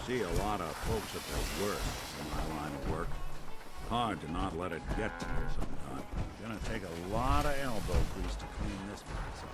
see a lot of folks at their worst in my line of work. Hard to not let it get to you sometimes. Gonna take a lot of elbow grease to clean this place up.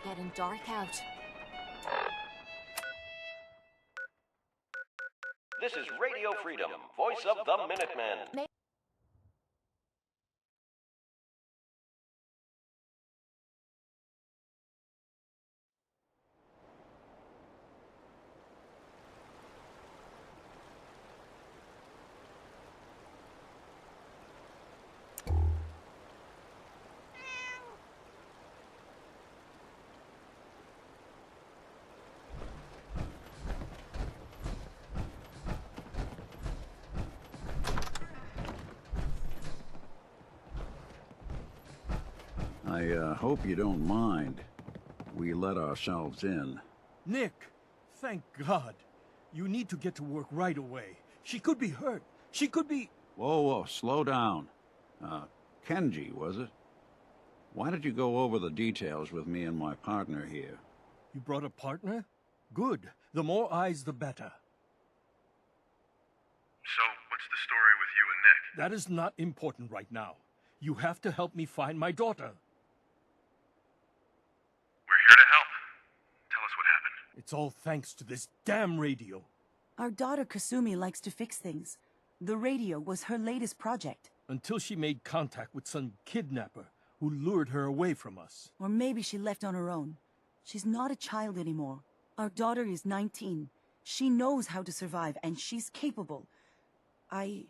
Getting dark out. This is Radio Freedom, voice of the Minutemen. I hope you don't mind. We let ourselves in. Nick, thank God. You need to get to work right away. She could be hurt. She could be... Whoa, slow down. Kenji, was it? Why did you go over the details with me and my partner here? You brought a partner? Good. The more eyes, the better. So, what's the story with you and Nick? That is not important right now. You have to help me find my daughter. We're here to help. Tell us what happened. It's all thanks to this damn radio. Our daughter Kasumi likes to fix things. The radio was her latest project. Until she made contact with some kidnapper who lured her away from us. Or maybe she left on her own. She's not a child anymore. Our daughter is 19. She knows how to survive, and she's capable. I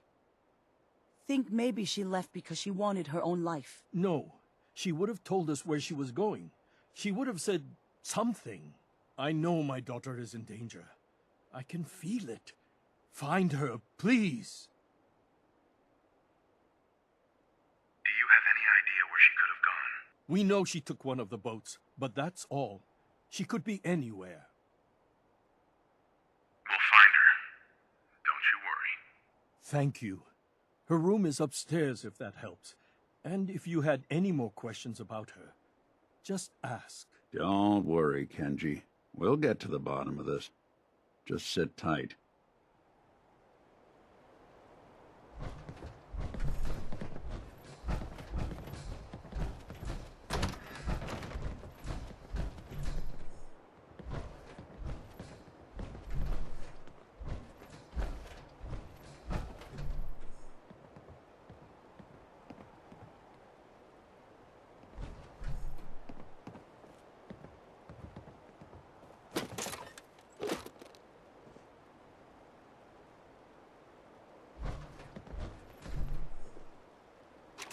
think maybe she left because she wanted her own life. No. She would have told us where she was going. She would have said something. I know my daughter is in danger. I can feel it. Find her, please. Do you have any idea where she could have gone? We know she took one of the boats, but that's all. She could be anywhere. We'll find her. Don't you worry. Thank you. Her room is upstairs, if that helps. And if you had any more questions about her, just ask. Don't worry, Kenji. We'll get to the bottom of this. Just sit tight.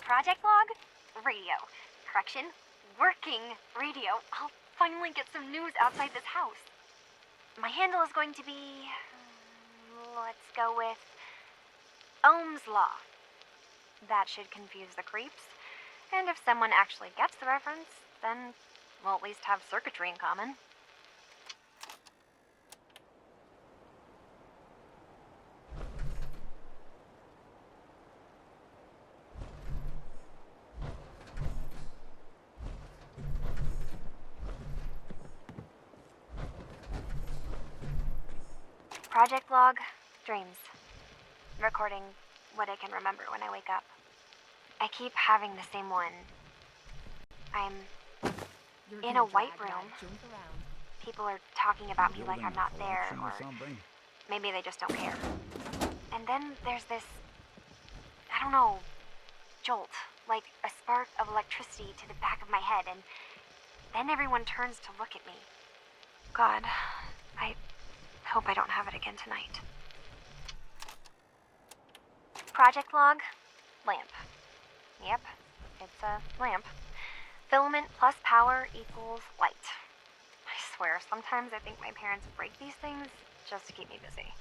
Project log? Radio. Correction, working radio. I'll finally get some news outside this house. My handle is going to be... let's go with... Ohm's Law. That should confuse the creeps. And if someone actually gets the reference, then we'll at least have circuitry in common. Project log, dreams. Recording what I can remember when I wake up. I keep having the same one. I'm in a white room. People are talking about me like I'm not there, or maybe they just don't care. And then there's this, I don't know, jolt, like a spark of electricity to the back of my head, and then everyone turns to look at me. God, I hope I don't have it again tonight. Project log, lamp. Yep, it's a lamp. Filament plus power equals light. I swear, sometimes I think my parents break these things just to keep me busy.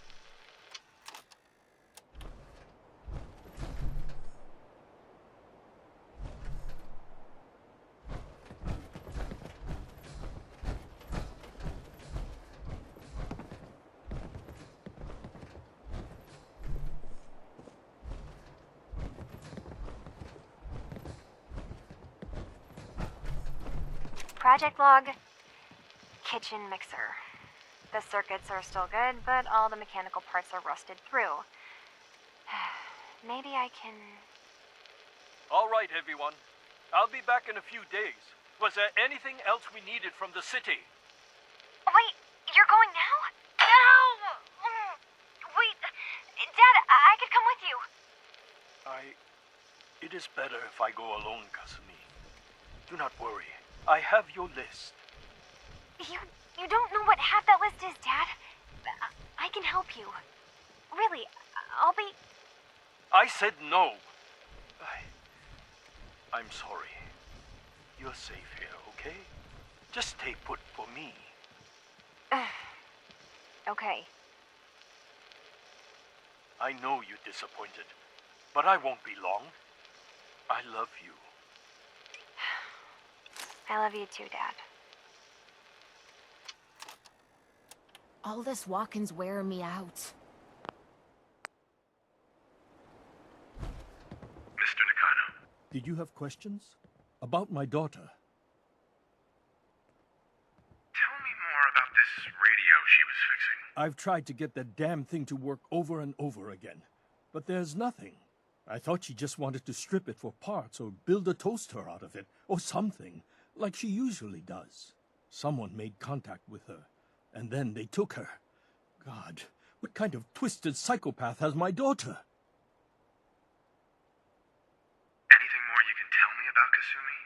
Project log, kitchen mixer. The circuits are still good, but all the mechanical parts are rusted through. Maybe I can... All right, everyone. I'll be back in a few days. Was there anything else we needed from the city? Wait, you're going now? No! Wait, Dad, I could come with you. It is better if I go alone, Kasumi. Do not worry. I have your list. You don't know what half that list is, Dad. I can help you. Really, I'll be... I said no. I'm sorry. You're safe here, okay? Just stay put for me. Okay. I know you're disappointed, but I won't be long. I love you. I love you too, Dad. All this walking's wearing me out. Mr. Nakano. Did you have questions? About my daughter? Tell me more about this radio she was fixing. I've tried to get that damn thing to work over and over again, but there's nothing. I thought she just wanted to strip it for parts or build a toaster out of it, or something, like she usually does. Someone made contact with her, and then they took her. God, what kind of twisted psychopath has my daughter? Anything more you can tell me about Kasumi?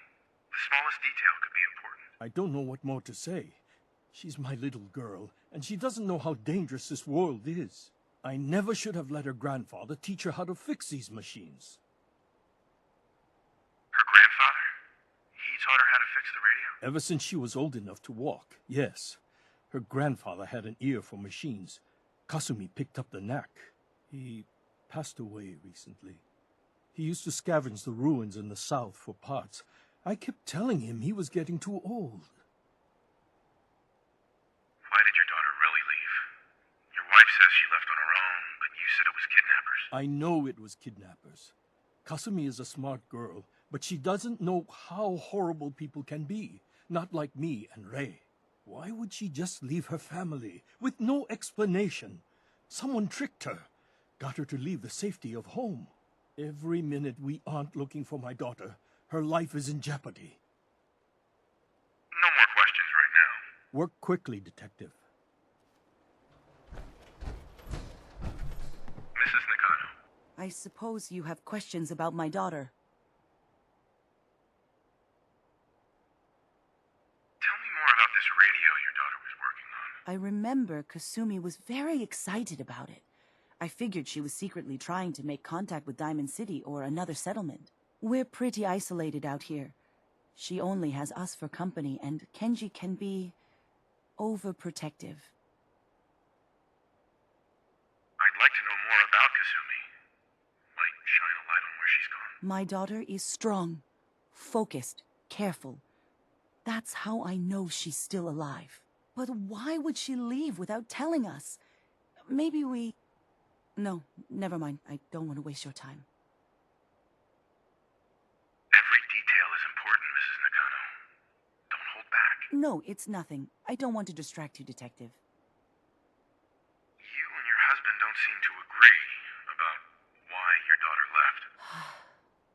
The smallest detail could be important. I don't know what more to say. She's my little girl, and she doesn't know how dangerous this world is. I never should have let her grandfather teach her how to fix these machines. Her grandfather? He taught her how to fix the radio? Ever since she was old enough to walk, yes. Her grandfather had an ear for machines. Kasumi picked up the knack. He passed away recently. He used to scavenge the ruins in the south for parts. I kept telling him he was getting too old. Why did your daughter really leave? Your wife says she left on her own, but you said it was kidnappers. I know it was kidnappers. Kasumi is a smart girl, but she doesn't know how horrible people can be. Not like me and Ray. Why would she just leave her family with no explanation? Someone tricked her, got her to leave the safety of home. Every minute we aren't looking for my daughter, her life is in jeopardy. No more questions right now. Work quickly, Detective. Mrs. Nakano. I suppose you have questions about my daughter. Tell me more about this radio your daughter was working on. I remember Kasumi was very excited about it. I figured she was secretly trying to make contact with Diamond City or another settlement. We're pretty isolated out here. She only has us for company, and Kenji can be overprotective. I'd like to know more about Kasumi. Might shine a light on where she's gone. My daughter is strong, focused, careful. That's how I know she's still alive. But why would she leave without telling us? Maybe we... No, never mind. I don't want to waste your time. Every detail is important, Mrs. Nakano. Don't hold back. No, it's nothing. I don't want to distract you, Detective. You and your husband don't seem to agree about why your daughter left.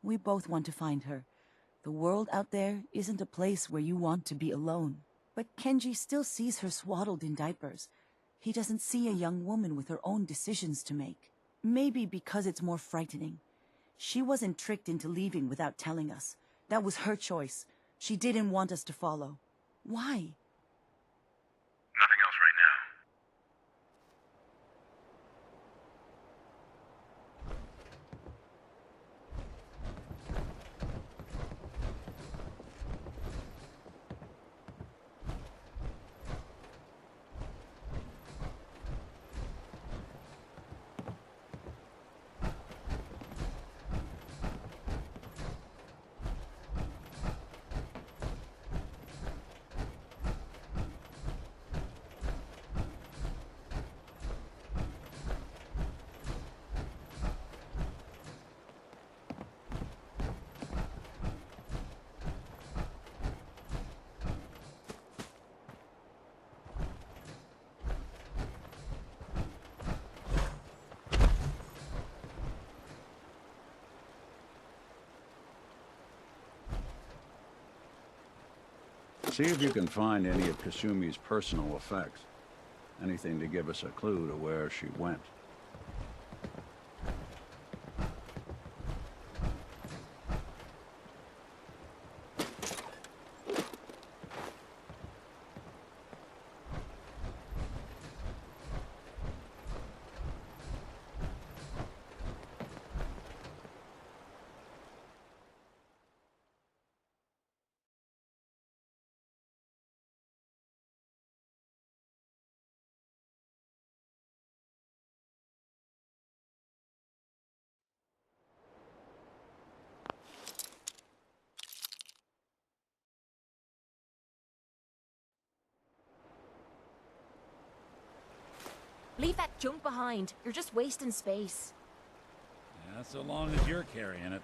We both want to find her. The world out there isn't a place where you want to be alone. But Kenji still sees her swaddled in diapers. He doesn't see a young woman with her own decisions to make. Maybe because it's more frightening. She wasn't tricked into leaving without telling us. That was her choice. She didn't want us to follow. Why? Nothing else right now. See if you can find any of Kasumi's personal effects. Anything to give us a clue to where she went. Leave that junk behind. You're just wasting space. Yeah, so long as you're carrying it.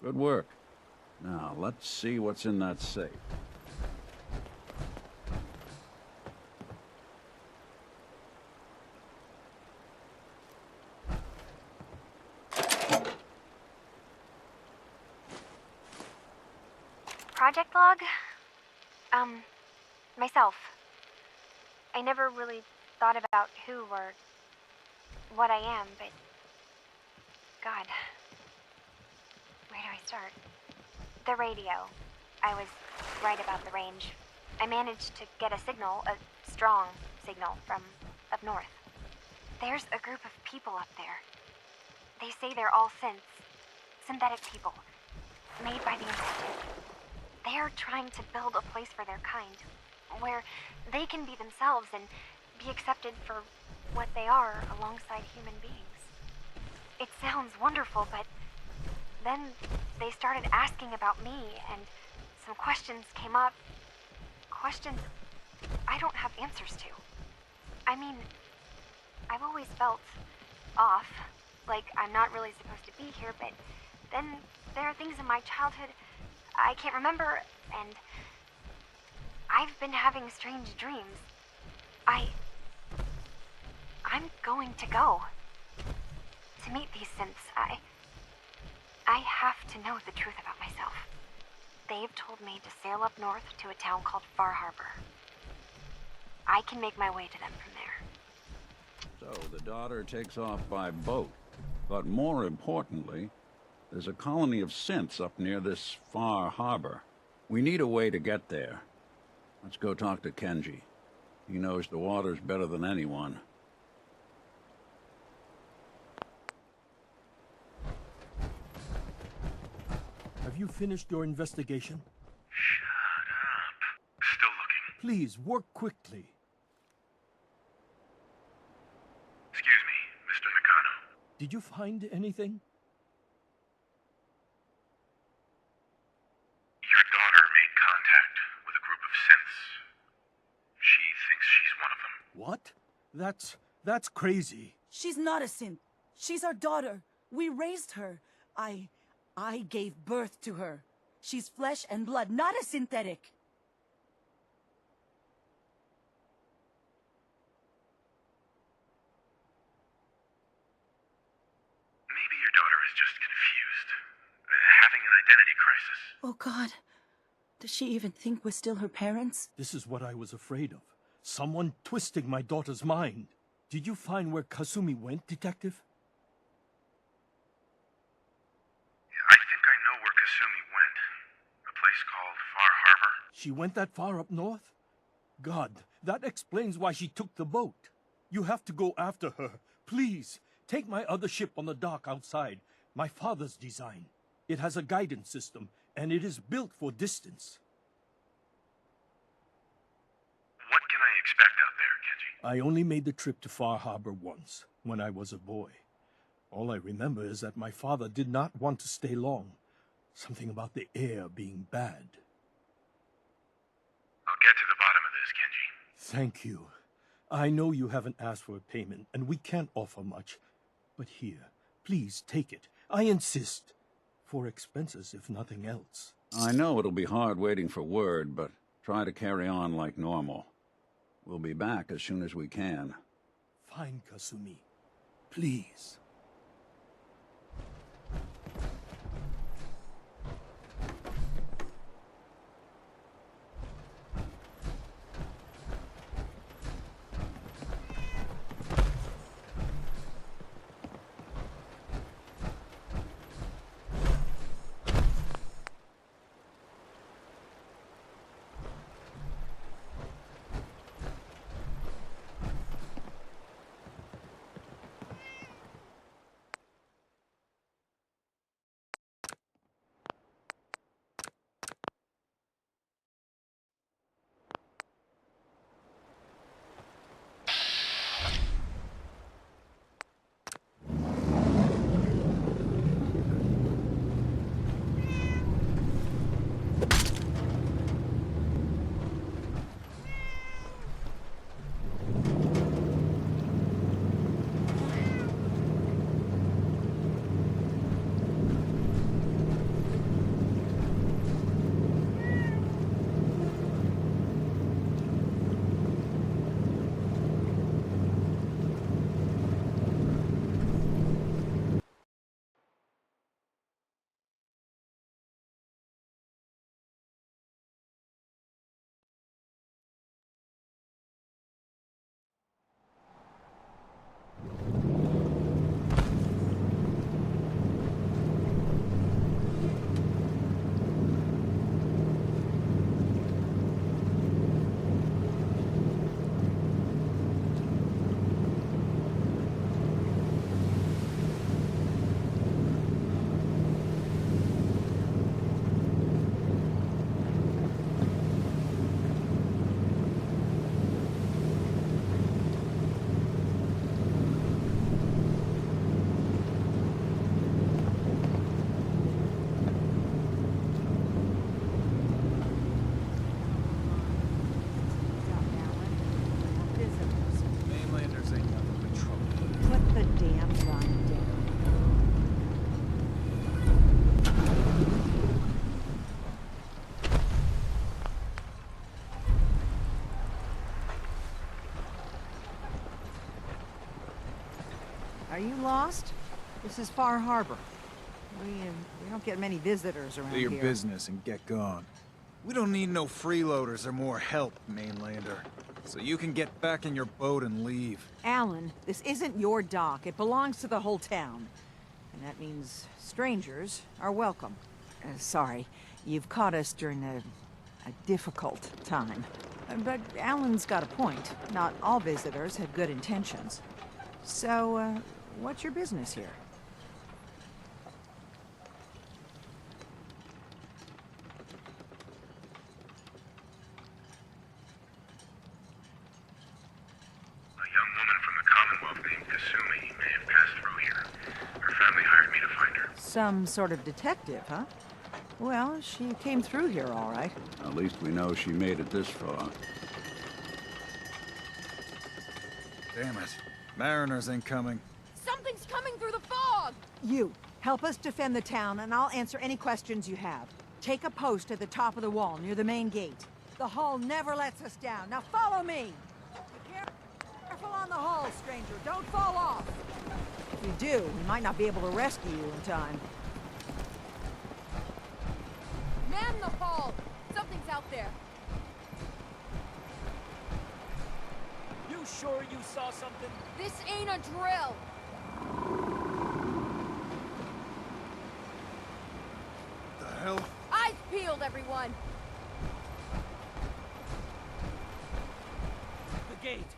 Good work. Now, let's see what's in that safe. Project log? Myself. I never really thought about who or what I am, but... God. Where do I start? The radio. I was right about the range. I managed to get a signal, a strong signal, from up north. There's a group of people up there. They say they're all synthetic people, made by the Institute. They are trying to build a place for their kind, where they can be themselves and be accepted for what they are alongside human beings. It sounds wonderful, but then they started asking about me, and some questions came up. Questions I don't have answers to. I mean, I've always felt off, like I'm not really supposed to be here, but then there are things in my childhood I can't remember, and I've been having strange dreams. I'm going to go to meet these synths. I have to know the truth about myself. They've told me to sail up north to a town called Far Harbor. I can make my way to them from there. So, the daughter takes off by boat. But more importantly, there's a colony of synths up near this Far Harbor. We need a way to get there. Let's go talk to Kenji. He knows the waters better than anyone. Have you finished your investigation? Shut up. Still looking. Please, work quickly. Excuse me, Mr. Nakano. Did you find anything? Your daughter made contact with a group of synths. She thinks she's one of them. What? That's crazy. She's not a synth. She's our daughter. We raised her. I gave birth to her. She's flesh and blood, not a synthetic. Maybe your daughter is just confused. Having an identity crisis. Oh, God. Does she even think we're still her parents? This is what I was afraid of. Someone twisting my daughter's mind. Did you find where Kasumi went, Detective? I think I know where Kasumi went. A place called Far Harbor. She went that far up north? God, that explains why she took the boat. You have to go after her. Please, take my other ship on the dock outside. My father's design. It has a guidance system, and it is built for distance. What can I expect out there, Kenji? I only made the trip to Far Harbor once, when I was a boy. All I remember is that my father did not want to stay long. Something about the air being bad. I'll get to the bottom of this, Kenji. Thank you. I know you haven't asked for a payment, and we can't offer much. But here, please take it. I insist. For expenses, if nothing else. I know it'll be hard waiting for word, but try to carry on like normal. We'll be back as soon as we can. Fine, Kasumi. Please. Are you lost? This is Far Harbor. We don't get many visitors around Do your here. business and get gone. We don't need no freeloaders or more help, mainlander. So you can get back in your boat and leave. Alan, this isn't your dock. It belongs to the whole town. And that means strangers are welcome. Sorry, you've caught us during a difficult time. But Alan's got a point. Not all visitors have good intentions. So, what's your business here? A young woman from the Commonwealth named Kasumi may have passed through here. Her family hired me to find her. Some sort of detective, huh? Well, she came through here all right. At least we know she made it this far. Damn it. Mariners ain't coming. Something's coming through the fog! You, help us defend the town, and I'll answer any questions you have. Take a post at the top of the wall, near the main gate. The hull never lets us down. Now follow me! Be careful on the hull, stranger. Don't fall off! If you do, we might not be able to rescue you in time. Man the hull! Something's out there. You sure you saw something? This ain't a drill! The hell? Eyes peeled, everyone! The gate!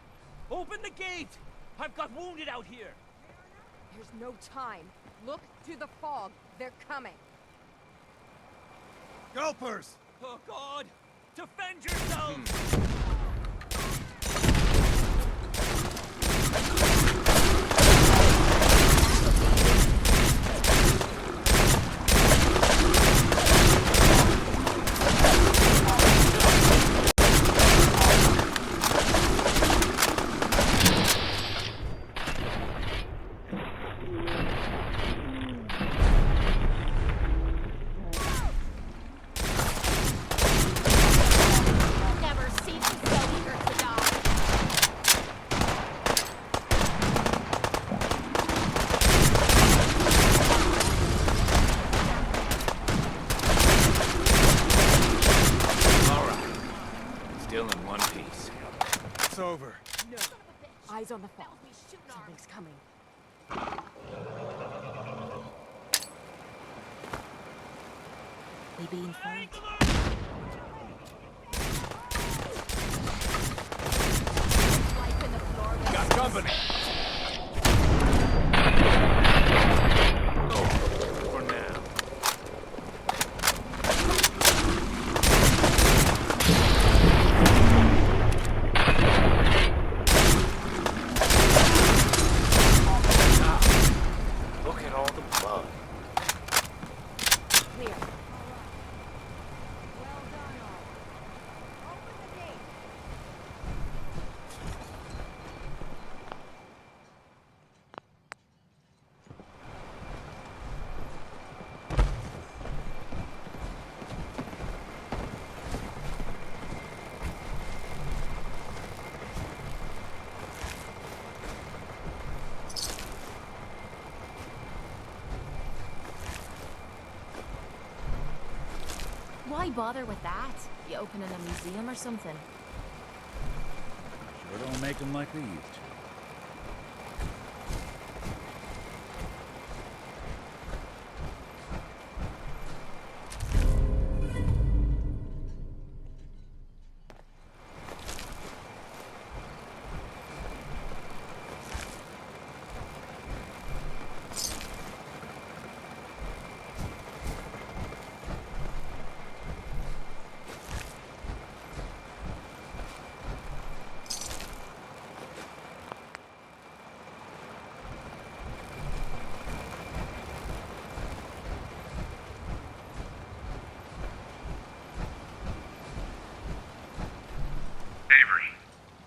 Open the gate! I've got wounded out here! There's no time. Look to the fog. They're coming. Gulpers! Oh, God! Defend yourselves! still in one piece. It's over. No. Eyes on the fog. Something's coming. They being found. Got company! For now. Look at all the blood. Clear. Why bother with that? You opening a museum or something? Sure don't make them like we used to.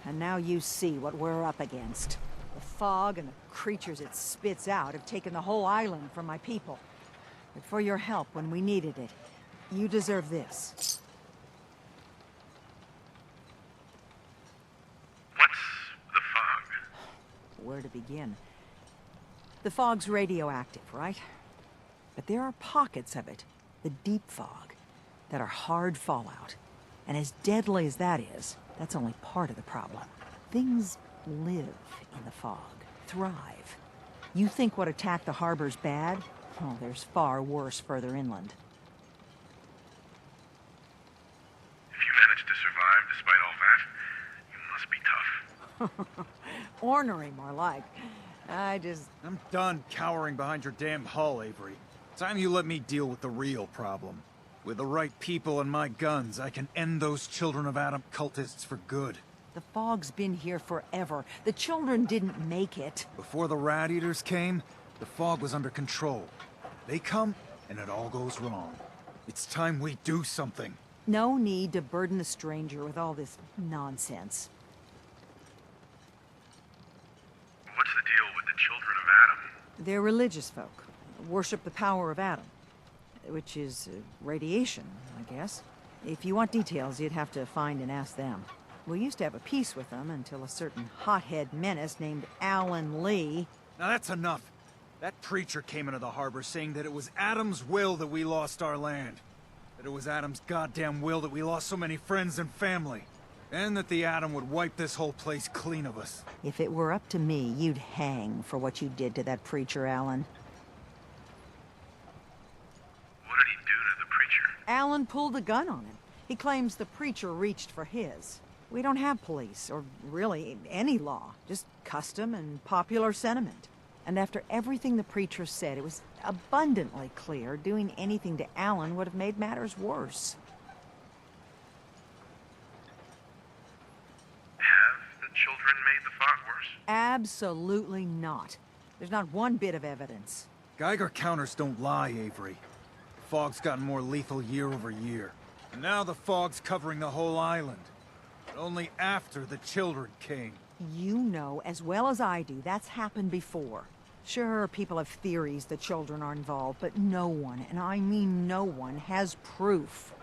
And now you see what we're up against. The fog and the creatures it spits out have taken the whole island from my people. But for your help when we needed it, you deserve this. What's the fog? Where to begin? The fog's radioactive, right? But there are pockets of it, the deep fog, that are hard fallout. And as deadly as that is, that's only part of the problem. Things live in the fog, thrive. You think what attacked the harbor's bad? Oh, there's far worse further inland. If you managed to survive despite all that, you must be tough. Ornery, more like. I'm done cowering behind your damn hull, Avery. Time you let me deal with the real problem. With the right people and my guns, I can end those Children of Adam cultists for good. The fog's been here forever. The children didn't make it. Before the Rat Eaters came, the fog was under control. They come, and it all goes wrong. It's time we do something. No need to burden the stranger with all this nonsense. What's the deal with the Children of Adam? They're religious folk. Worship the power of Adam. Which is radiation, I guess. If you want details, you'd have to find and ask them. We used to have a peace with them until a certain hothead menace named Alan Lee... Now that's enough. That preacher came into the harbor saying that it was Adam's will that we lost our land. That it was Adam's goddamn will that we lost so many friends and family. And that the Atom would wipe this whole place clean of us. If it were up to me, you'd hang for what you did to that preacher, Alan. What did he do to the preacher? Alan pulled a gun on him. He claims the preacher reached for his. We don't have police, or really any law, just custom and popular sentiment. And after everything the preacher said, it was abundantly clear doing anything to Alan would have made matters worse. Have the children made the fog worse? Absolutely not. There's not one bit of evidence. Geiger counters don't lie, Avery. The fog's gotten more lethal year over year. And now the fog's covering the whole island. But only after the children came. You know as well as I do that's happened before. Sure, people have theories the children are involved, but no one, and I mean no one, has proof.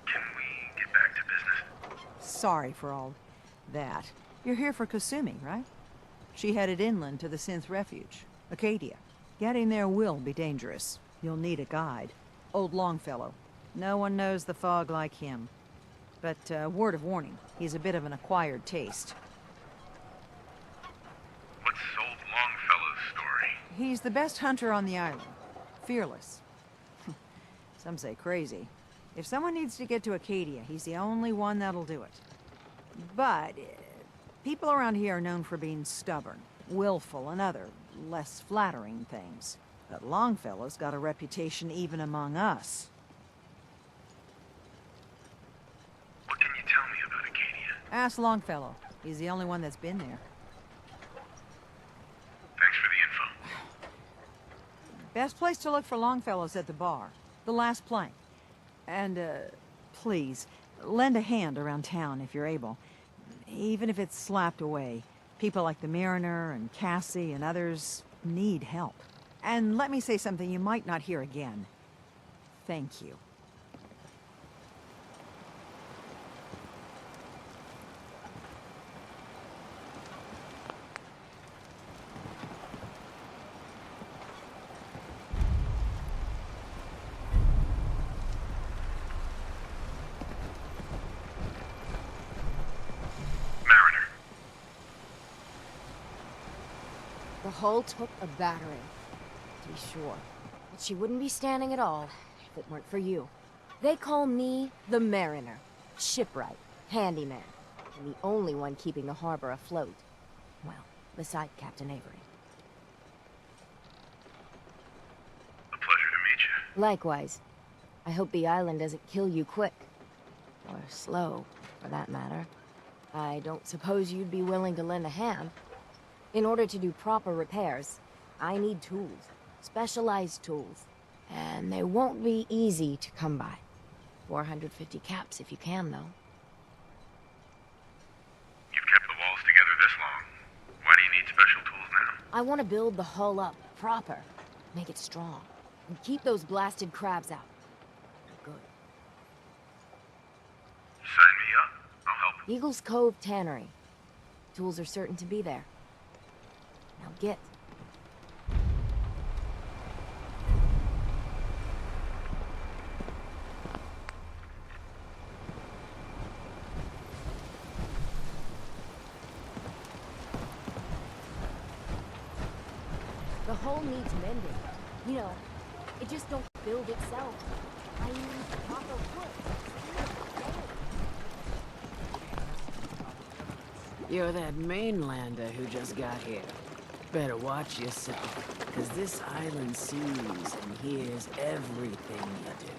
Can we get back to business? Sorry for all that. You're here for Kasumi, right? She headed inland to the Synth Refuge, Acadia. Getting there will be dangerous. You'll need a guide. Old Longfellow. No one knows the fog like him. But, word of warning, he's a bit of an acquired taste. What's Sold Longfellow's story? He's the best hunter on the island. Fearless. Some say crazy. If someone needs to get to Acadia, he's the only one that'll do it. But, people around here are known for being stubborn, willful, and other, less flattering things. But Longfellow's got a reputation even among us. What can you tell me about Acadia? Ask Longfellow. He's the only one that's been there. Thanks for the info. Best place to look for Longfellow's at the bar. The last plank. And, please, lend a hand around town if you're able. Even if it's slapped away. People like the Mariner and Cassie and others need help. And let me say something you might not hear again. Thank you. Mariner. The hull took a battering, to be sure. But she wouldn't be standing at all if it weren't for you. They call me the Mariner. Shipwright, handyman, and the only one keeping the harbor afloat. Well, beside Captain Avery. A pleasure to meet you. Likewise. I hope the island doesn't kill you quick. Or slow, for that matter. I don't suppose you'd be willing to lend a hand. In order to do proper repairs, I need tools. Specialized tools. And they won't be easy to come by. 450 caps if you can, though. You've kept the walls together this long. Why do you need special tools now? I want to build the hull up, proper. Make it strong. And keep those blasted crabs out. Good. Sign me up. I'll help. Eagles Cove Tannery. Tools are certain to be there. Now get. The hull needs mending. You know, it just don't build itself. I need proper wood. You're that mainlander who just got here. Better watch yourself, because this island sees and hears everything you do.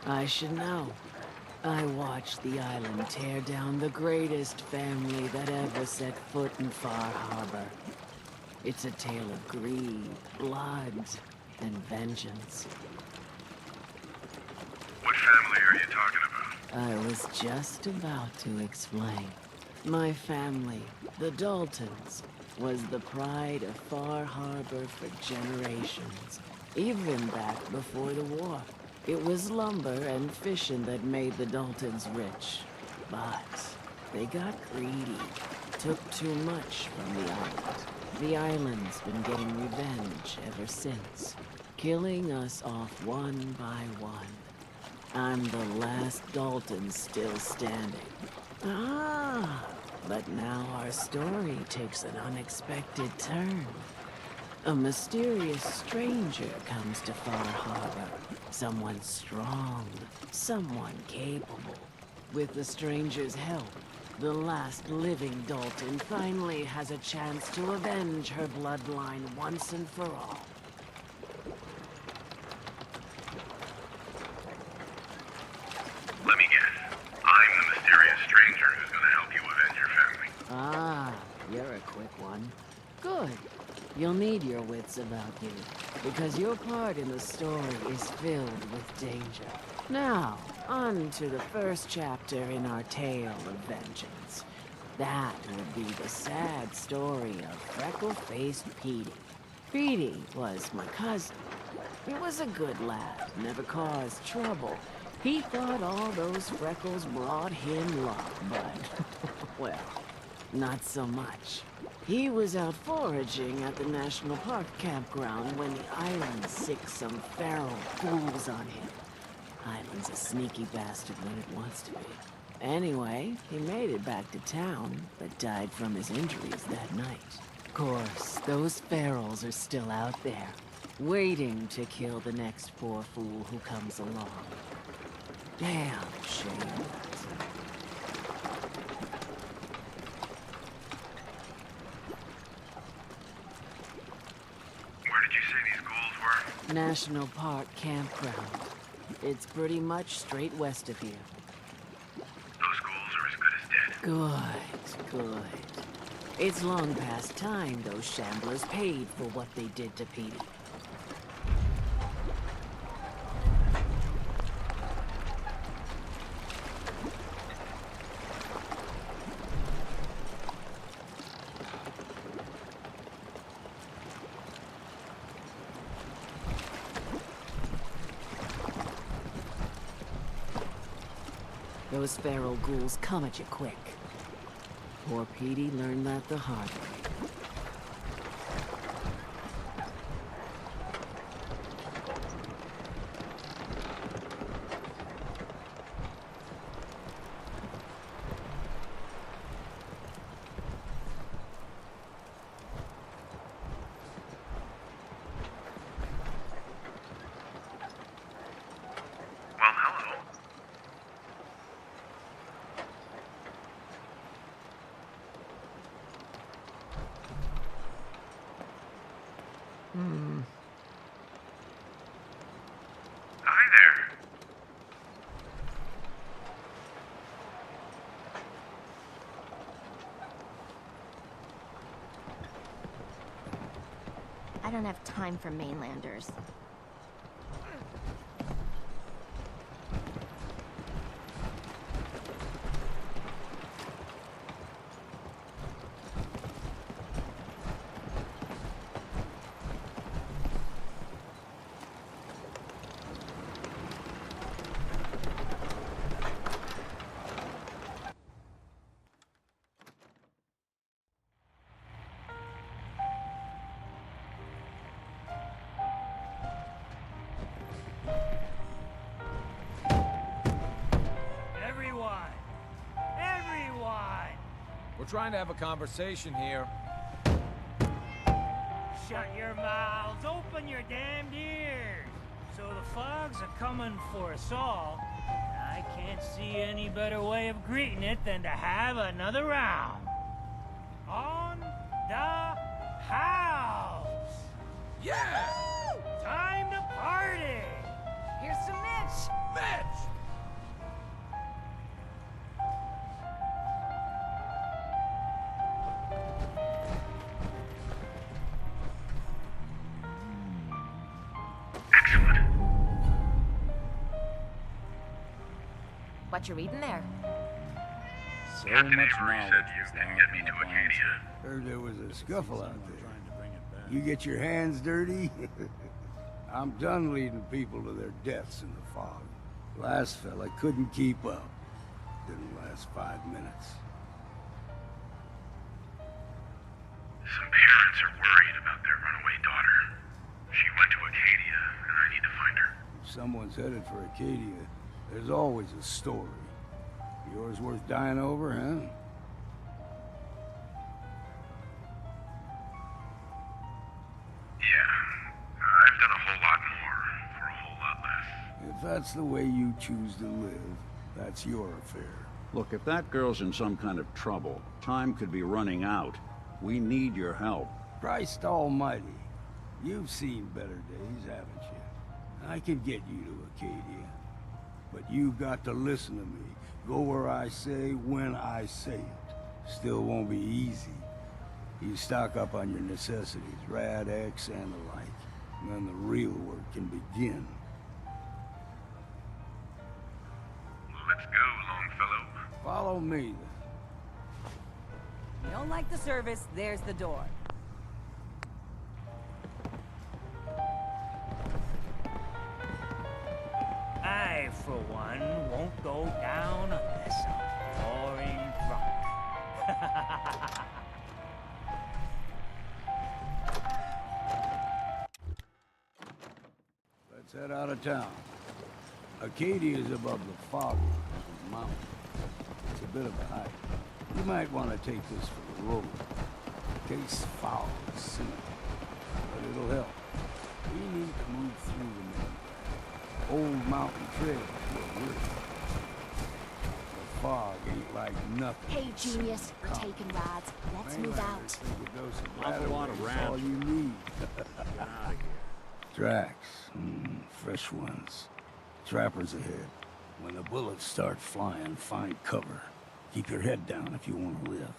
I should know. I watched the island tear down the greatest family that ever set foot in Far Harbor. It's a tale of greed, blood, and vengeance. What family are you talking about? I was just about to explain. My family, the Daltons, was the pride of Far Harbor for generations, even back before the war. It was lumber and fishing that made the Daltons rich. But they got greedy, took too much from the island. The island's been getting revenge ever since, killing us off one by one. I'm the last Dalton still standing. Ah, but now our story takes an unexpected turn. A mysterious stranger comes to Far Harbor. Someone strong, someone capable. With the stranger's help, the last living Dalton finally has a chance to avenge her bloodline once and for all. Let me guess. I'm the mysterious stranger who's gonna help you avenge your family. Ah, you're a quick one. Good. You'll need your wits about you, because your part in the story is filled with danger. Now, on to the first chapter in our tale of vengeance. That would be the sad story of freckle-faced Petey. Petey was my cousin. He was a good lad, never caused trouble. He thought all those freckles brought him luck, but, well, not so much. He was out foraging at the National Park campground when the island sicked some feral fools on him. I Dalton's a sneaky bastard when it wants to be. Anyway, he made it back to town, but died from his injuries that night. Of course, those ferals are still out there, waiting to kill the next poor fool who comes along. Damn shame. Where did you say these ghouls were? National Park Campground. It's pretty much straight west of here. Those ghouls are as good as dead. Good. It's long past time those shamblers paid for what they did to Petey. Those feral ghouls come at you quick. Poor Petey learned that the hard way. Well, hello. Hi there. I don't have time for mainlanders. Everyone! We're trying to have a conversation here. Shut your mouths, open your damned ears. So the fogs are coming for us all. I can't see any better way of greeting it than to have another round. On the house! Yeah! Time to party! Here's some Mitch! Mitch! Excellent. What you reading there? So Captain much Avery knowledge said you is can locked get me in to the Acadia. Heard there was a scuffle out there. You get your hands dirty? I'm done leading people to their deaths in the fog. Last fella couldn't keep up. Didn't last 5 minutes. Some parents are worried about their runaway daughter. She went to Acadia, and I need to find her. If someone's headed for Acadia, there's always a story. Yours worth dying over, huh? Yeah, I've done a whole lot more for a whole lot less. If that's the way you choose to live, that's your affair. Look, if that girl's in some kind of trouble, time could be running out. We need your help. Christ almighty. You've seen better days, haven't you? I can get you to Acadia. But you've got to listen to me. Go where I say, when I say it. Still won't be easy. You stock up on your necessities, Rad X and the like. And then the real work can begin. Let's go, Longfellow. Follow me, then. You don't like the service, there's the door. I, for one, won't go down unless I'm pouring drunk. Let's head out of town. Acadia is above the fog line of the mountain. It's a bit of a hike. You might want to take this for the road. Tastes foul and cynical, but it'll help. We need to move through the old mountain trail where we're. The fog ain't like nothing. Hey, genius, we're taking rides. Let's move out. Awful lot of rats. All you need. Get out of here. Tracks. Fresh ones. Trappers ahead. When the bullets start flying, find cover. Keep your head down if you want to live.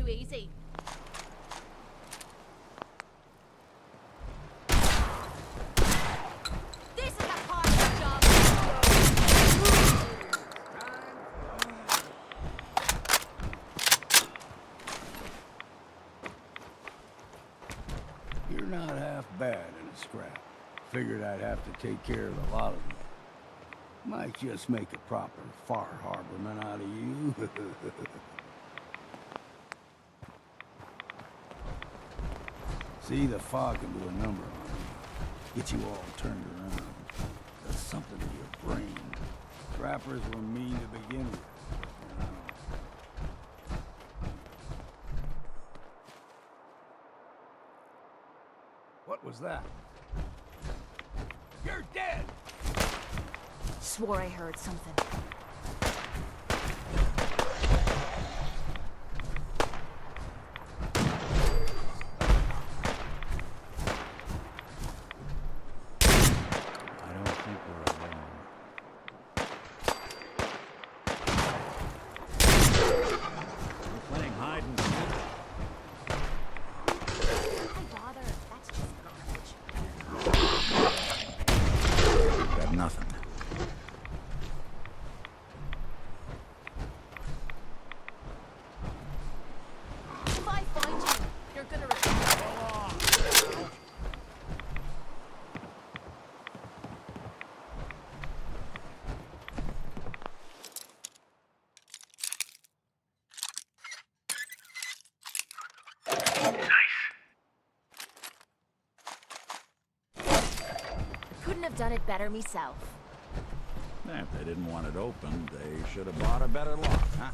Easy. This is the part of the job. You're not half bad in a scrap. Figured I'd have to take care of a lot of them. Might just make a proper Far Harborman out of you. See, the fog can do a number on you. Get you all turned around. Does something to your brain. Trappers were mean to begin with. What was that? You're dead! Swore I heard something. Nothing. If I find you, you're gonna regret it. Couldn't have done it better myself. If they didn't want it open, they should have bought a better lock, huh?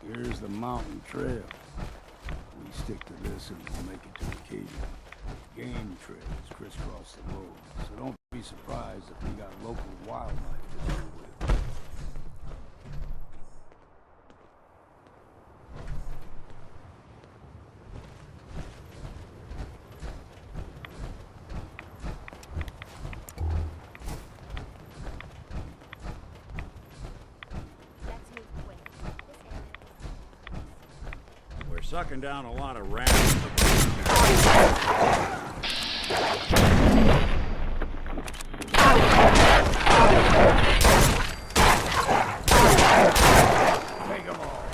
Here's the mountain trail. We stick to this and we'll make it to Acadia. Game trails crisscross the road, so don't be surprised if we got local wildlife to deal with. We're sucking down a lot of rats. Take them all.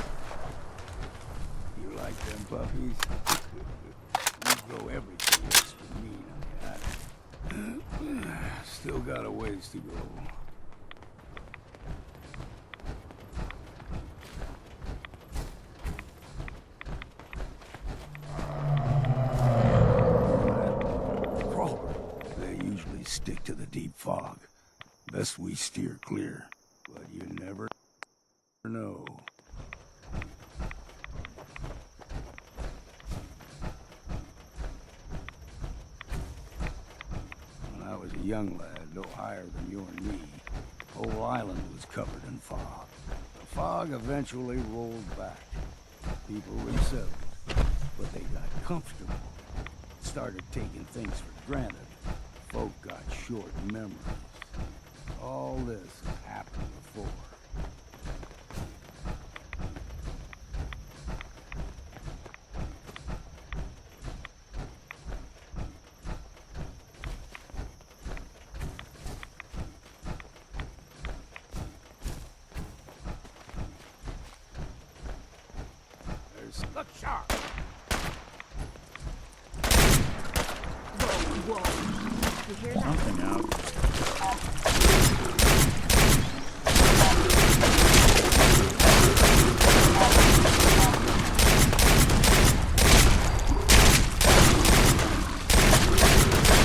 You like them puppies? You go everything else for me on that. Still got a ways to go. Best we steer clear, but you never know. When I was a young lad, no higher than you and me, whole island was covered in fog. The fog eventually rolled back. People resettled, but they got comfortable. Started taking things for granted. Folk got short memories. All this has happened before. Look sharp! Whoa. You hear that? Something out.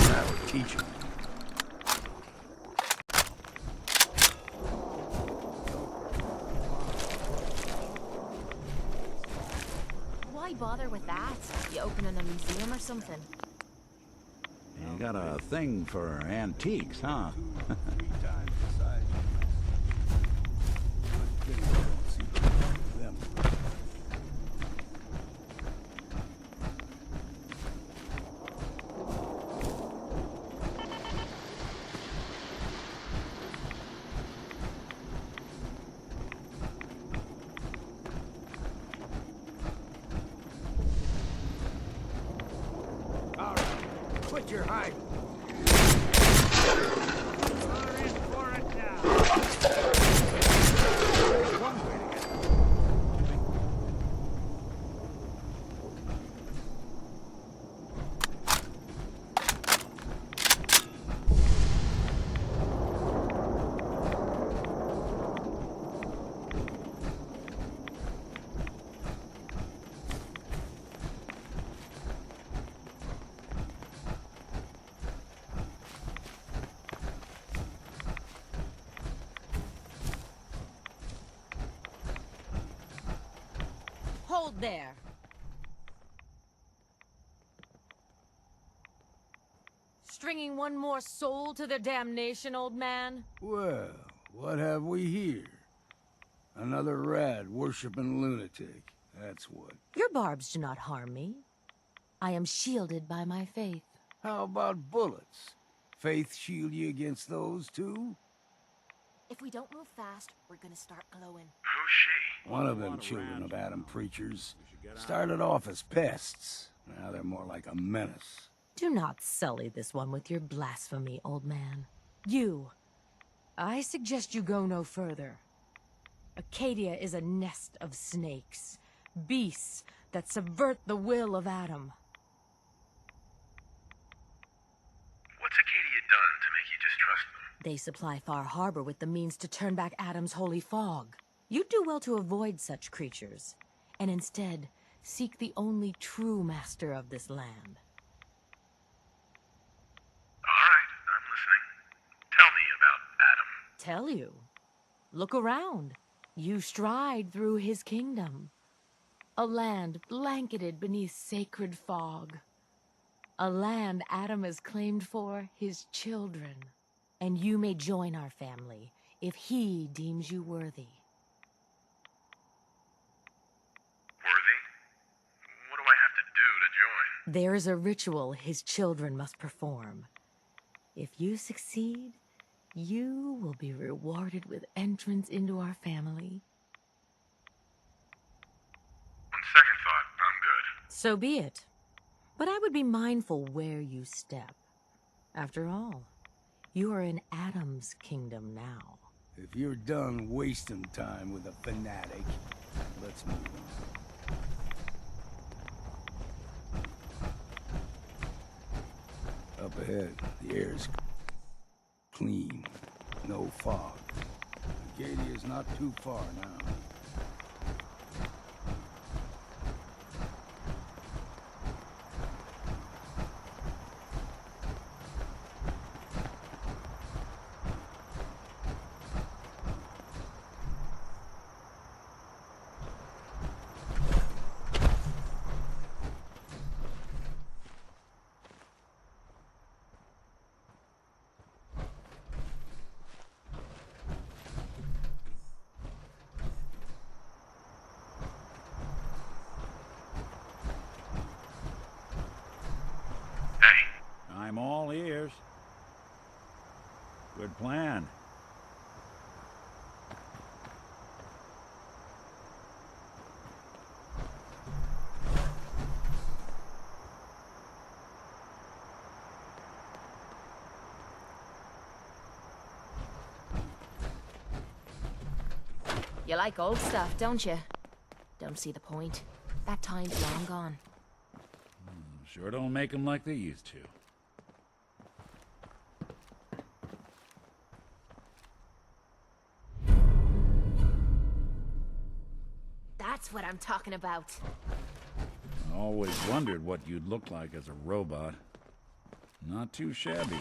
That'll teach him. Why bother with that? You opening a museum or something? You got a thing for antiques, huh? All right, quit your hiding. We're in for it now. One way to get Hold there. Stringing one more soul to their damnation, old man? Well, what have we here? Another rad worshipping lunatic. That's what. Your barbs do not harm me. I am shielded by my faith. How about bullets? Faith shield you against those too? If we don't move fast, we're gonna start glowing. Who's she? One of them children of Adam preachers started off as pests. Now they're more like a menace. Do not sully this one with your blasphemy, old man. You. I suggest you go no further. Acadia is a nest of snakes. Beasts that subvert the will of Adam. What's Acadia done to make you distrust them? They supply Far Harbor with the means to turn back Adam's holy fog. You'd do well to avoid such creatures, and instead seek the only true master of this land. All right, I'm listening. Tell me about Adam. Tell you. Look around. You stride through his kingdom. A land blanketed beneath sacred fog. A land Adam has claimed for his children. And you may join our family if he deems you worthy. Worthy? What do I have to do to join? There is a ritual his children must perform. If you succeed, you will be rewarded with entrance into our family. On second thought, I'm good. So be it. But I would be mindful where you step. After all, you are in Adam's kingdom now. If you're done wasting time with a fanatic, let's move on. Up ahead, the air's clean. No fog. Acadia's not too far now. Good plan. You like old stuff, don't you? Don't see the point. That time's long gone. Sure don't make them like they used to. That's what I'm talking about. I always wondered what you'd look like as a robot. Not too shabby.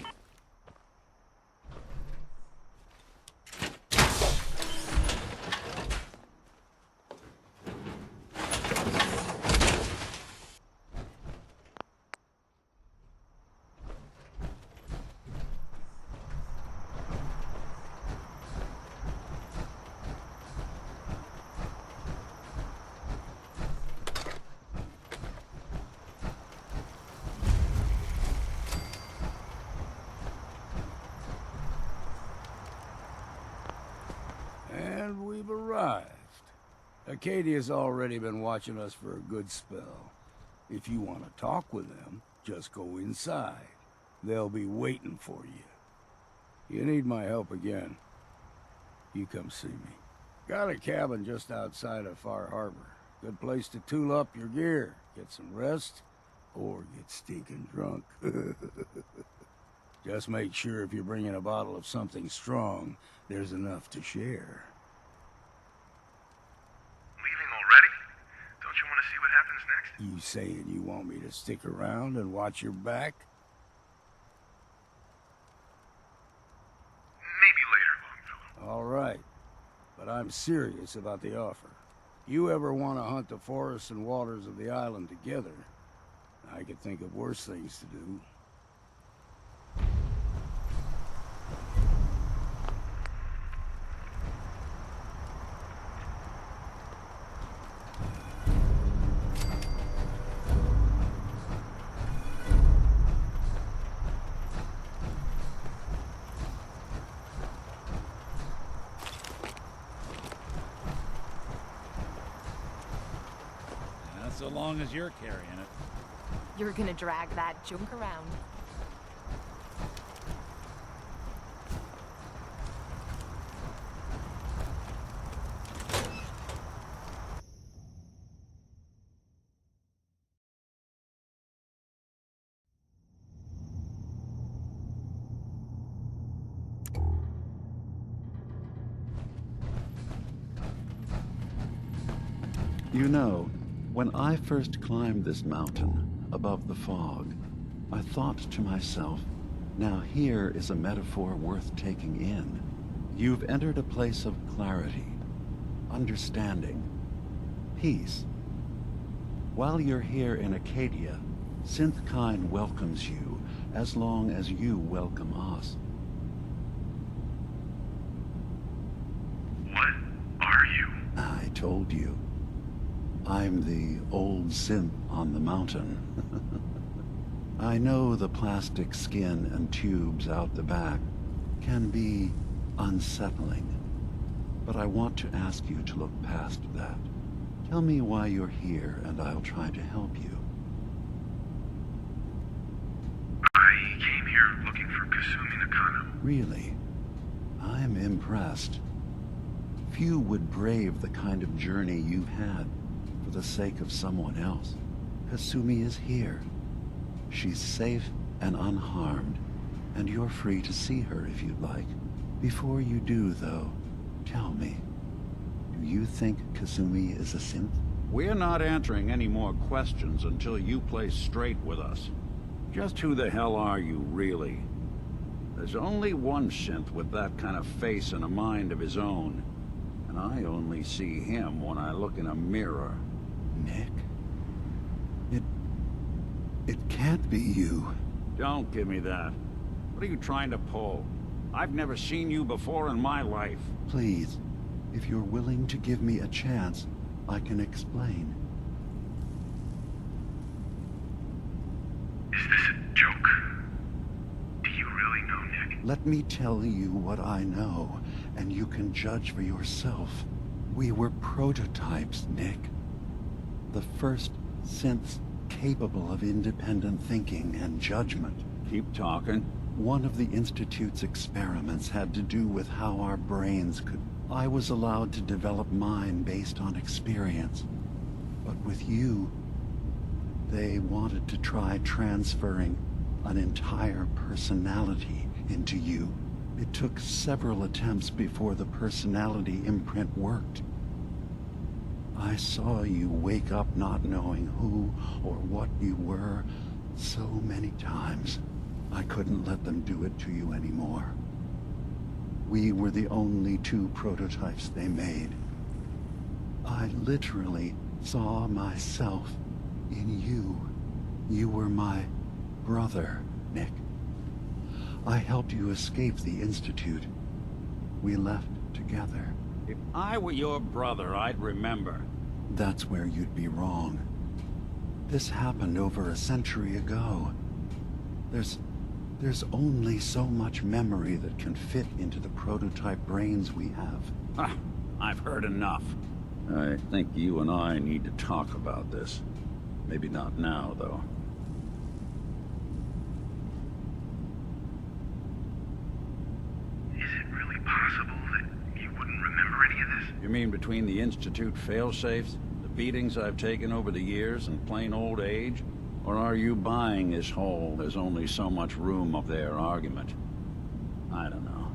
And we've arrived. Acadia's already been watching us for a good spell. If you want to talk with them, just go inside. They'll be waiting for you. You need my help again, you come see me. Got a cabin just outside of Far Harbor. Good place to tool up your gear, get some rest, or get stinking drunk. Just make sure if you're bringing a bottle of something strong, there's enough to share. Leaving already? Don't you want to see what happens next? You saying you want me to stick around and watch your back? Maybe later, Longfellow. All right, but I'm serious about the offer. You ever want to hunt the forests and waters of the island together, I could think of worse things to do. So long as you're carrying it. You're gonna drag that junk around. You know, when I first climbed this mountain above the fog, I thought to myself, now here is a metaphor worth taking in. You've entered a place of clarity, understanding, peace. While you're here in Acadia, Synthkind welcomes you as long as you welcome us. What are you? I told you. I'm the old synth on the mountain. I know the plastic skin and tubes out the back can be unsettling, but I want to ask you to look past that. Tell me why you're here, and I'll try to help you. I came here looking for Kasumi Nakano. Really? I'm impressed. Few would brave the kind of journey you've had for the sake of someone else. Kasumi is here. She's safe and unharmed, and you're free to see her if you'd like. Before you do, though, tell me, do you think Kasumi is a synth? We're not answering any more questions until you play straight with us. Just who the hell are you, really? There's only one synth with that kind of face and a mind of his own, and I only see him when I look in a mirror. Nick? It can't be you. Don't give me that. What are you trying to pull? I've never seen you before in my life. Please, if you're willing to give me a chance, I can explain. Is this a joke? Do you really really know, Nick? Let me tell you what I know, and you can judge for yourself. We were prototypes, Nick. The first synths capable of independent thinking and judgment. Keep talking. One of the Institute's experiments had to do with how our brains could... I was allowed to develop mine based on experience. But with you, they wanted to try transferring an entire personality into you. It took several attempts before the personality imprint worked. I saw you wake up not knowing who or what you were so many times. I couldn't let them do it to you anymore. We were the only two prototypes they made. I literally saw myself in you. You were my brother, Nick. I helped you escape the Institute. We left together. If I were your brother, I'd remember. That's where you'd be wrong. This happened over a century ago. There's only so much memory that can fit into the prototype brains we have. Ah, I've heard enough. I think you and I need to talk about this. Maybe not now, though. Is it really possible that you wouldn't remember any of this? You mean between the Institute failsafes, the beatings I've taken over the years, and plain old age? Or are you buying this whole "there's only so much room" of their argument? I don't know.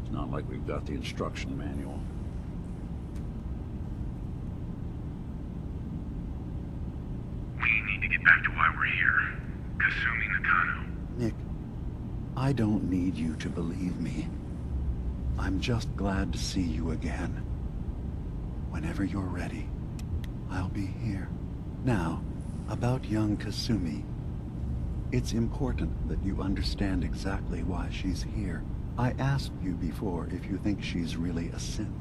It's not like we've got the instruction manual. We need to get back to why we're here. Kasumi Nakano. Nick, I don't need you to believe me. I'm just glad to see you again. Whenever you're ready, I'll be here. Now, about young Kasumi. It's important that you understand exactly why she's here. I asked you before if you think she's really a synth.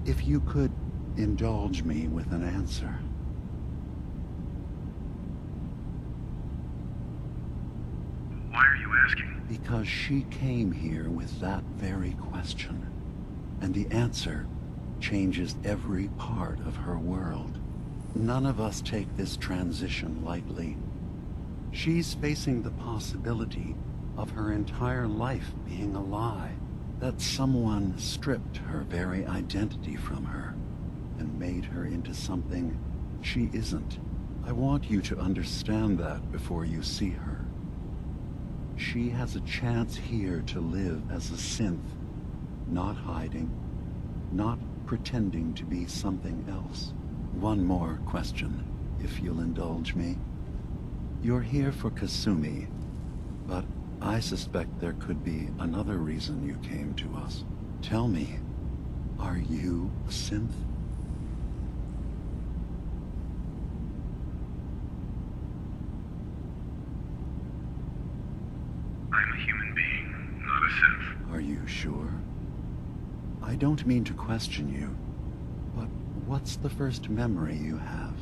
If you could indulge me with an answer. Why are you asking? Because she came here with that very question. And the answer changes every part of her world. None of us take this transition lightly. She's facing the possibility of her entire life being a lie, that someone stripped her very identity from her and made her into something she isn't. I want you to understand that before you see her. She has a chance here to live as a synth, not hiding, not pretending to be something else. One more question, if you'll indulge me. You're here for Kasumi, but I suspect there could be another reason you came to us. Tell me, are you a synth? I'm a human being, not a synth. Are you sure? I don't mean to question you, but what's the first memory you have?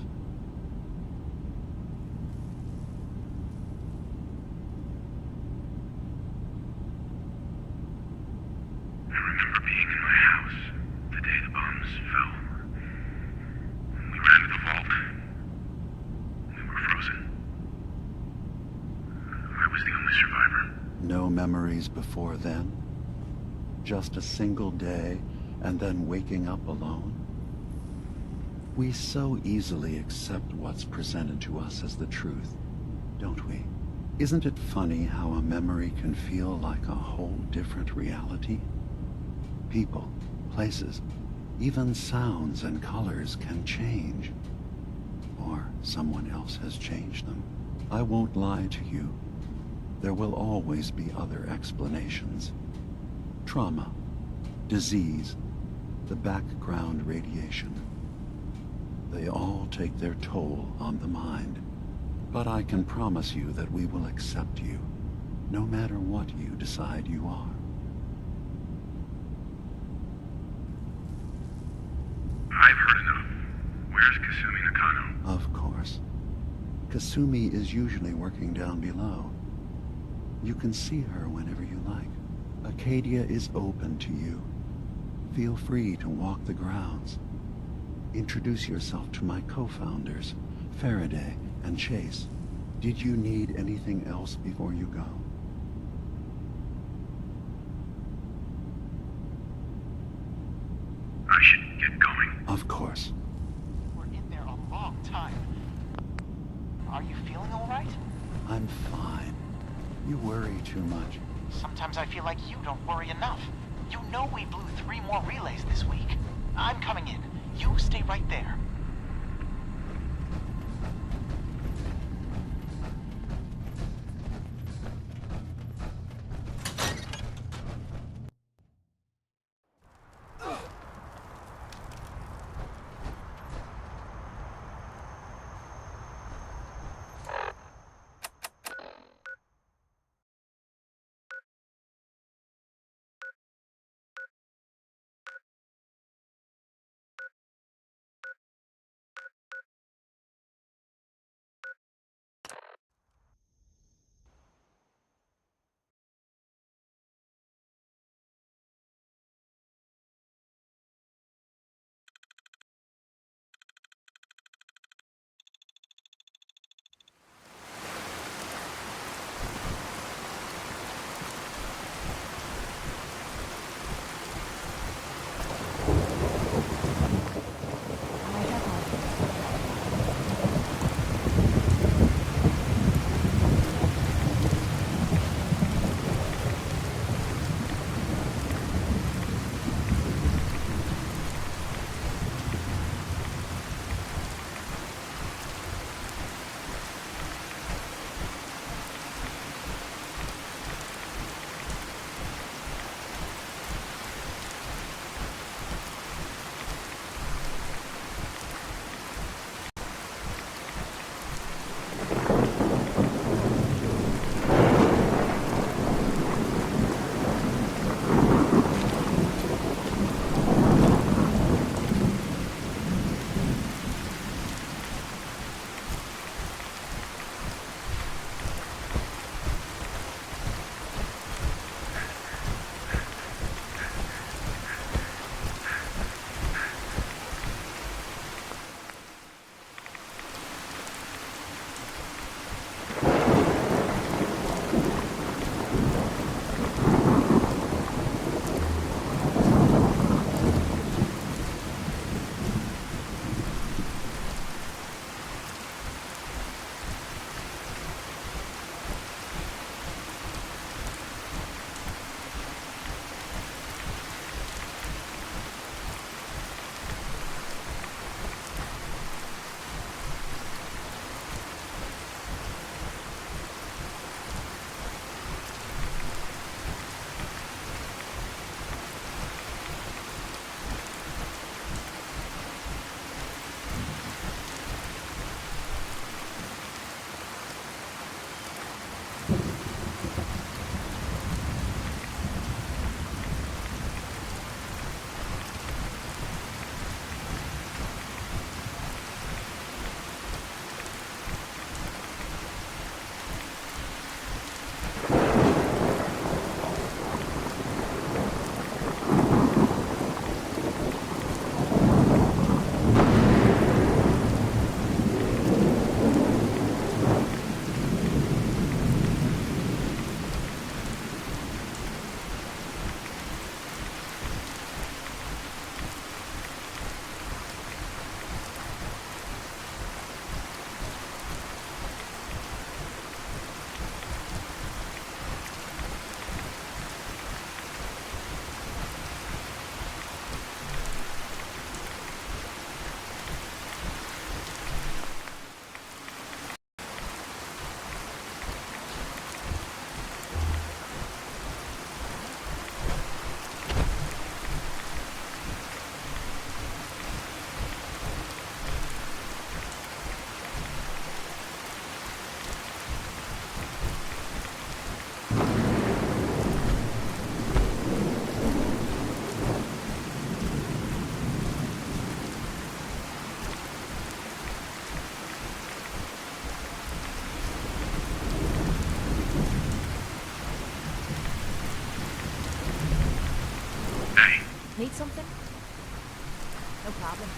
I remember being in my house the day the bombs fell. We ran to the vault. We were frozen. I was the only survivor. No memories before then? Just a single day, and then waking up alone? We so easily accept what's presented to us as the truth, don't we? Isn't it funny how a memory can feel like a whole different reality? People, places, even sounds and colors can change. Or someone else has changed them. I won't lie to you. There will always be other explanations. Trauma, disease, the background radiation. They all take their toll on the mind. But I can promise you that we will accept you, no matter what you decide you are. I've heard enough. Where's Kasumi Nakano? Of course. Kasumi is usually working down below. You can see her whenever you like. Acadia is open to you. Feel free to walk the grounds. Introduce yourself to my co-founders, Faraday and Chase. Did you need anything else before you go? I should get going. Of course. We're in there a long time. Are you feeling all right? I'm fine. You worry too much. Sometimes I feel like you don't worry enough. You know we blew 3 more relays this week. I'm coming in. You stay right there. Need something? No problem.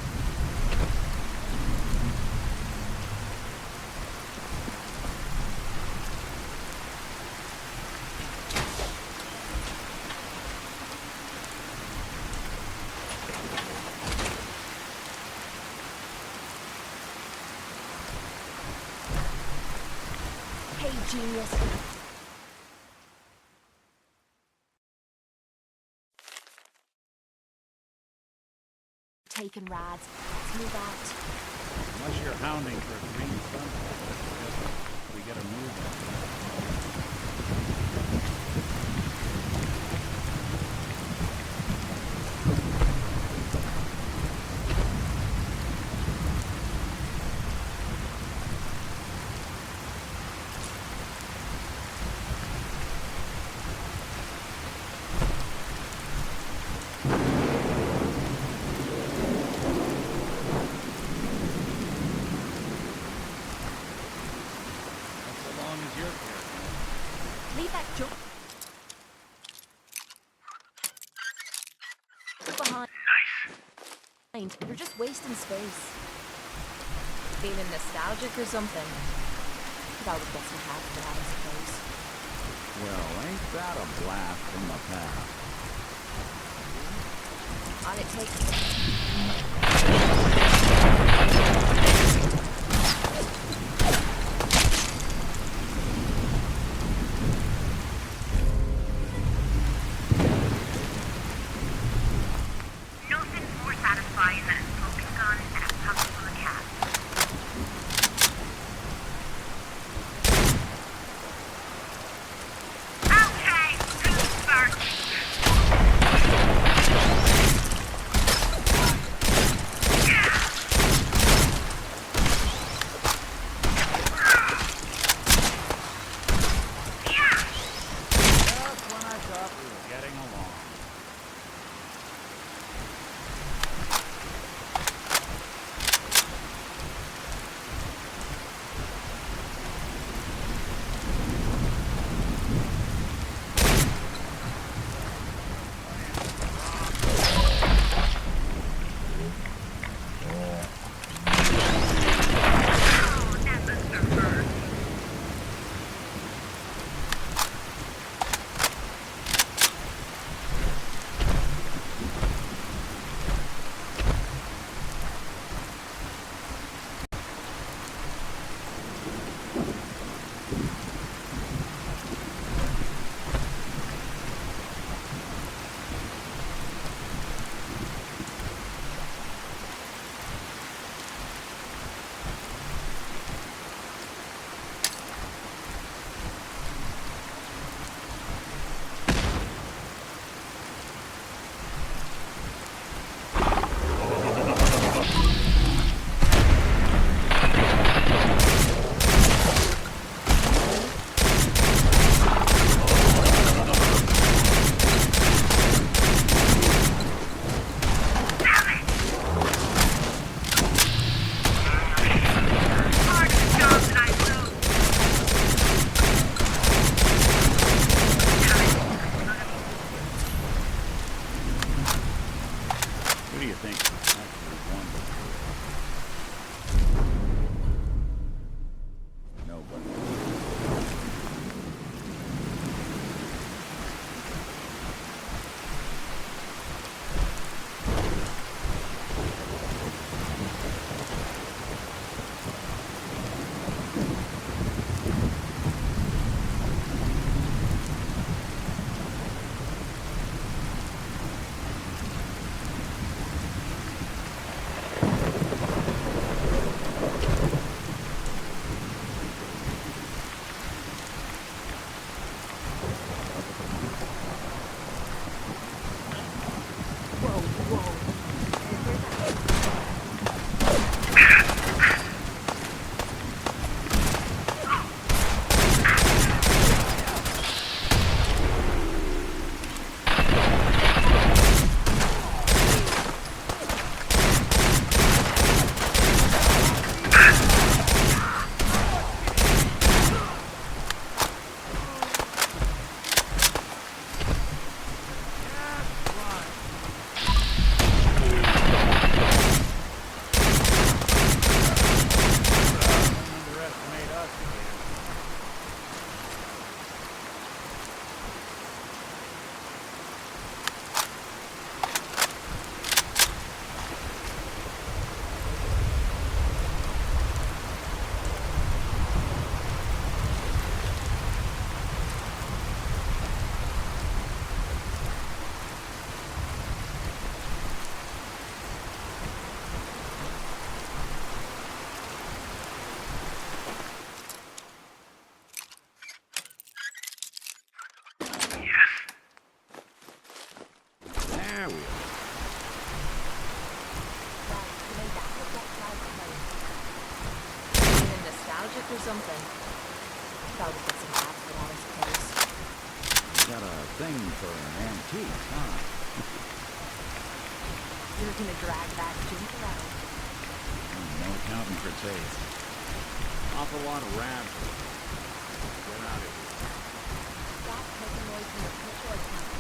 Hey, genius. Taking rides. Let's move out. Unless you're hounding for a green sunset, we get a move on. Leave that junk behind. Nice. You're just wasting space. Feeling nostalgic or something? That would get some half of that, I suppose. Well, ain't that a blast from the past? All it takes. Nothing more satisfying than a smoking gun and a pocket full of cash. Okay, who's first? Yeah! something. Thought we'd get some laughs for that, I suppose. You got a thing for antiques, huh? You're gonna drag that junk around. No accounting for taste. Awful lot of rad. Get out of here. Stop making noise from the pitchfork counter.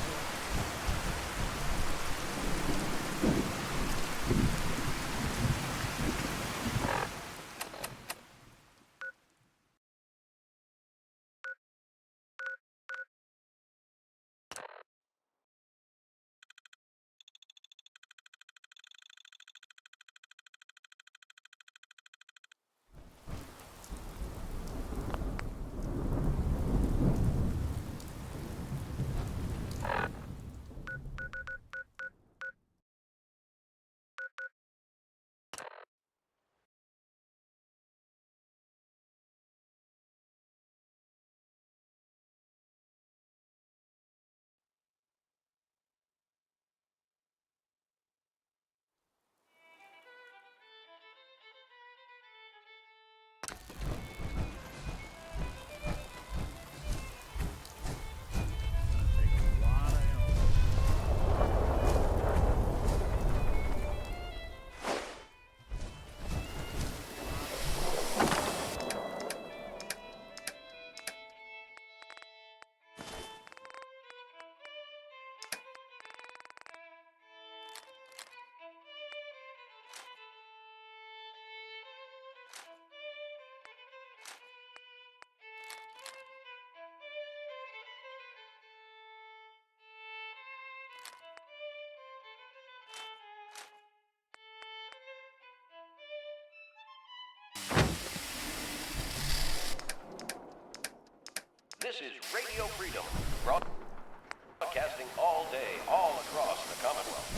This is Radio Freedom, broadcasting all day, all across the Commonwealth.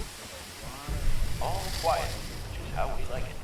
All quiet, which is how we like it.